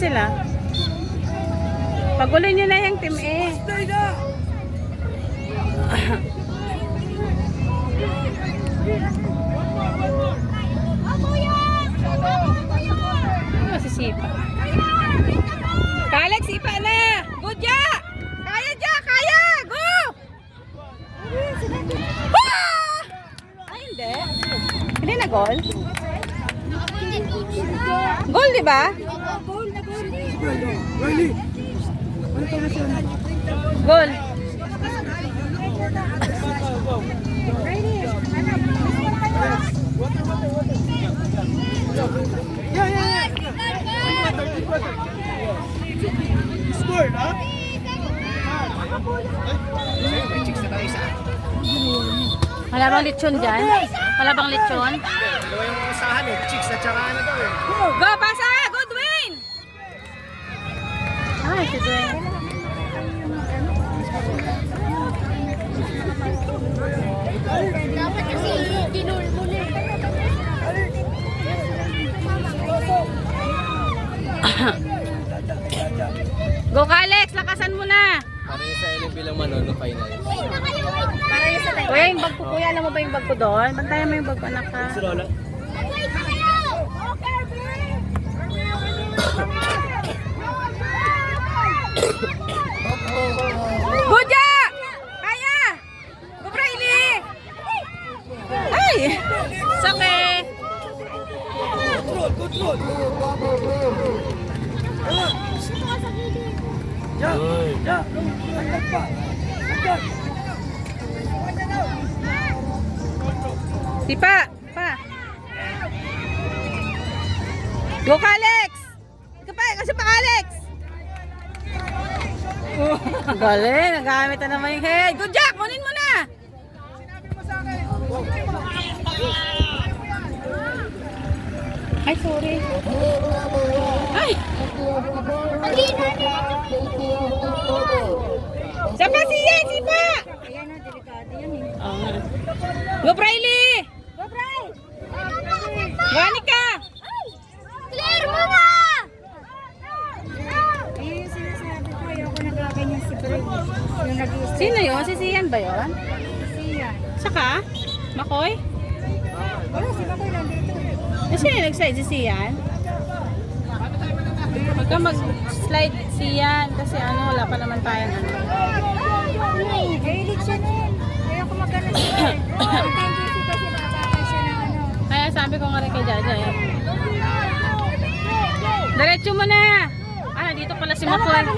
sila. Paguloy nyo na yung team A. Masisipa. Kalex, sipa na! Good ja! Kaya ja! Kaya! Go! Ay, hindi. Hindi na goal? Goal, di ba? Goal. Score, ha? Wala bang lechon dyan? Wala bang lechon? Dalawa yung usahan eh. Chicks at saka ano daw eh. Go, pasa! Goodwin! Ay, si Dwayne. Dapat kasi ginul mo na. Go, Kalex! Lakasan mo na! Para yung sa LM bilang manono final. Para yung sa tayo. Kuya, yung bag ko, kuya, alam mo ba yung bag ko doon? Bantayan mo yung bag ko, anak ka. Si Lola. Good job! Kaya! Go, Briley! Ay! Sakit! Control! Ya! Agad pa! Agad! Sipa! Pa! Go, Alex! Ika pa! Kasi pa, Alex! Galing! Nagamit na naman yung head. Good job! Kunin mo na! Ay, sorry. Ay! Sipa siya! Sipa! Ayan na, delikado yan eh. Go, Briley! Go, Bray! Wanika! Clear mo na! Ayun yung sinasabi ko, ayoko nagaganyan si Bray. Yung nag-iisip. Sino yun? Si Sian ba yun? Siya. Saka? Makoy? Wala, si Makoy nandito. Sino yung nag-slide si Sian? Huwag ka mag-slide Sian kasi ano, wala pa naman tayong ano. Mahilig siya nun. Ayoko magkano siya. Contingency kasi babakal siya ng ano. Kaya sabi ko nga rin kay Jaja eh. Diretso mo na! Ah, dito pala si Makoy.